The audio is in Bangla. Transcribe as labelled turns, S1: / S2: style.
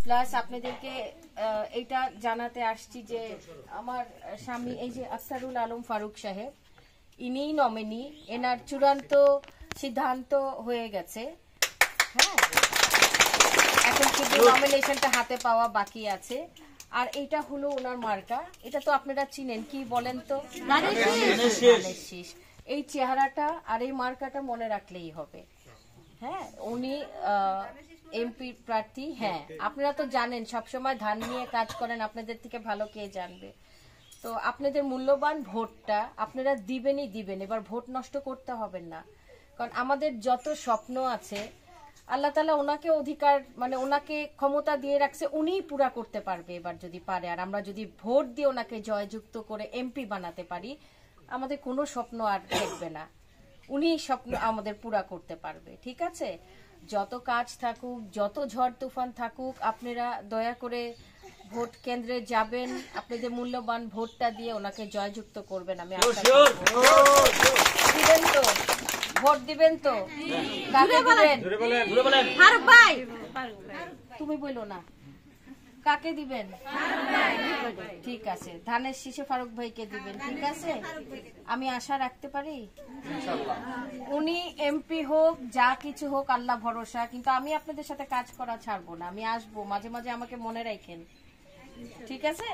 S1: প্লাস আপনাদেরকে এটা জানাতে আসছি যে আমার স্বামী এই যে আখতারুল আলম ফারুক সাহেব, ইনিই নমিনি, এনার চূড়ান্ত সিদ্ধান্ত হয়ে গেছে। হ্যাঁ, এখন শুধু নমিনেশনটা হাতে পাওয়া বাকি আছে। আর এটা হলো ওনার মার্কা, এটা তো আপনারা চিনেন, কি বলেন তো, ধানের শীষ। এই চেহারাটা আর এই মার্কাটা মনে রাখলেই হবে। হ্যাঁ, উনি এমপি প্রার্থী। হ্যাঁ, আপনারা তো জানেন সবসময় ধান নিয়ে কাজ করেন, আপনাদের থেকে ভালো কে জানবে। তো আপনাদের মূল্যবান ভোটটা আপনারা দিবেনই দিবেন, এবার ভোট নষ্ট করতে হবে না। কারণ আমাদের যত স্বপ্ন আছে আল্লাহ তাআলা ওনাকে অধিকার, মানে ওনাকে ক্ষমতা দিয়ে রাখছে, উনিই পুরা করতে পারবে এবার যদি পারে। আর আমরা যদি ভোট দিয়ে ওনাকে জয়যুক্ত করে এমপি বানাতে পারি, আমাদের কোনো স্বপ্ন আর দেখবে না, উনি স্বপ্ন আমাদের পুরা করতে পারবে। ঠিক আছে, যত কাজ থাকুক, যত ঝড় তুফান থাকুক, আপনারা দয়া করে ভোট কেন্দ্রে যাবেন, আপনাদের মূল্যবান ভোটটা দিয়ে ওনাকে জয়যুক্ত করবেন। আমি আশা করব দিবেন তো, ভোট দিবেন তো, কাকে দিবেন? ফারুক ভাই, তুমি বলো না কাকে দিবেন? ঠিক আছে, ধানের শীষে ফারুক ভাইকে দিবেন। ঠিক আছে, আমি আশা রাখতে পারি উনি এমপি হোক, যা কিছু হোক, আল্লাহ ভরসা। কিন্তু আমি আপনাদের সাথে কাজ করা ছাড়বো না, আমি আসবো মাঝে মাঝে, আমাকে মনে রাখেন। ঠিক আছে।